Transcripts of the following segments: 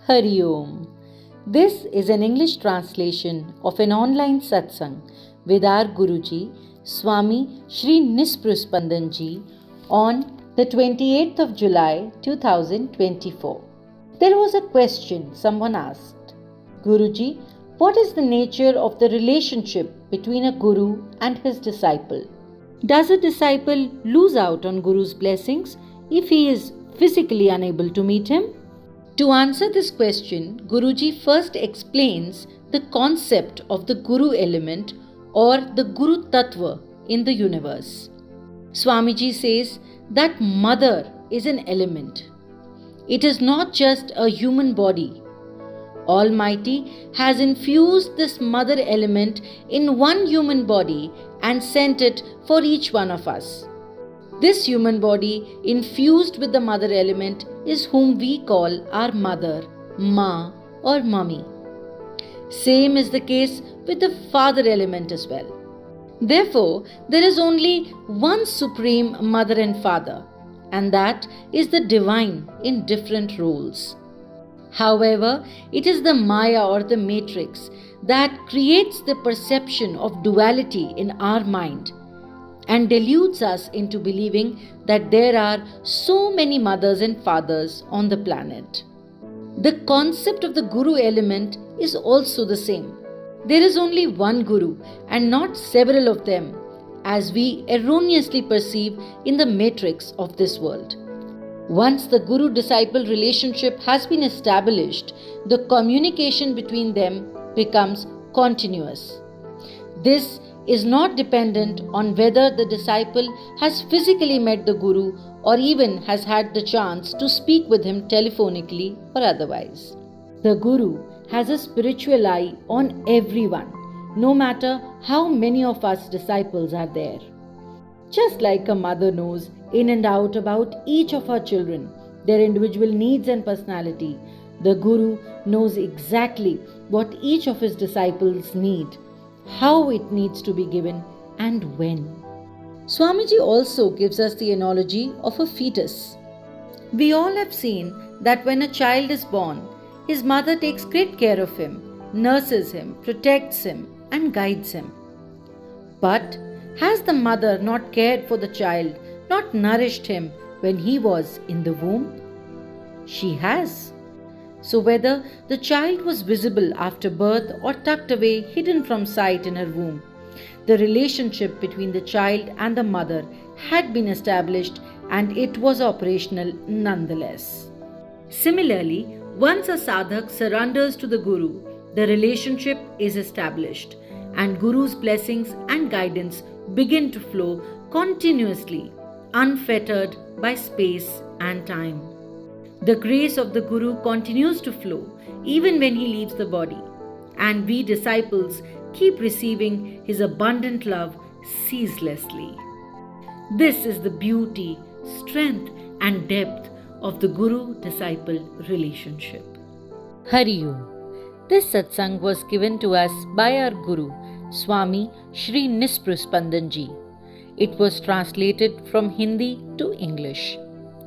Hari Om. This is an English translation of an online satsang with our Guruji, Swami Shri Nispruspandanji, on the 28th of July 2024. There was a question someone asked, Guruji, what is the nature of the relationship between a Guru and his disciple? Does a disciple lose out on Guru's blessings if he is physically unable to meet him? To answer this question, Guruji first explains the concept of the Guru element or the Guru Tattva in the universe. Swamiji says that mother is an element. It is not just a human body. Almighty has infused this mother element in one human body and sent it for each one of us. This human body infused with the mother element is whom we call our mother, Ma or Mummy. Same is the case with the father element as well. Therefore, there is only one supreme mother and father, and that is the divine in different roles. However, it is the Maya or the matrix that creates the perception of duality in our mind and deludes us into believing that there are so many mothers and fathers on the planet. The concept of the Guru element is also the same. There is only one Guru and not several of them, as we erroneously perceive in the matrix of this world. Once the Guru-disciple relationship has been established, the communication between them becomes continuous. This is not dependent on whether the disciple has physically met the Guru or even has had the chance to speak with him telephonically or otherwise. The Guru has a spiritual eye on everyone, no matter how many of us disciples are there. Just like a mother knows in and out about each of her children, their individual needs and personality, the Guru knows exactly what each of his disciples need, how it needs to be given, and when. Swamiji also gives us the analogy of a fetus. We all have seen that when a child is born, his mother takes great care of him, nurses him, protects him, and guides him. But has the mother not cared for the child, not nourished him when he was in the womb? She has. So whether the child was visible after birth or tucked away, hidden from sight in her womb, the relationship between the child and the mother had been established and it was operational nonetheless. Similarly, once a sadhak surrenders to the Guru, the relationship is established and Guru's blessings and guidance begin to flow continuously, unfettered by space and time. The grace of the Guru continues to flow even when he leaves the body, and we disciples keep receiving his abundant love ceaselessly. This is the beauty, strength, and depth of the Guru-disciple relationship. Hari Om. This satsang was given to us by our Guru, Swami Shri Nispruspandanji. It was translated from Hindi to English,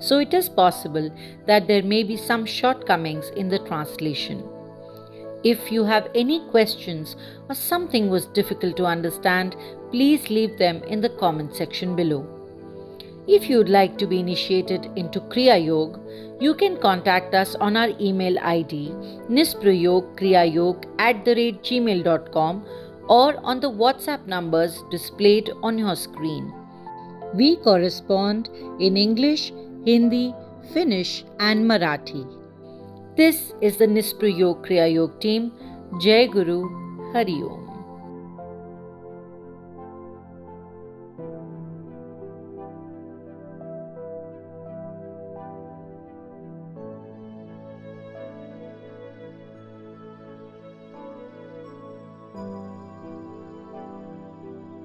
so it is possible that there may be some shortcomings in the translation. If you have any questions or something was difficult to understand, please leave them in the comment section below. If you would like to be initiated into Kriya Yoga, you can contact us on our email ID nisprayogkriyayog@gmail.com or on the WhatsApp numbers displayed on your screen. We correspond in English, Hindi, Finnish and Marathi. This is the Nisprayog Kriya Yoga team. Jai Guru, Hari Om.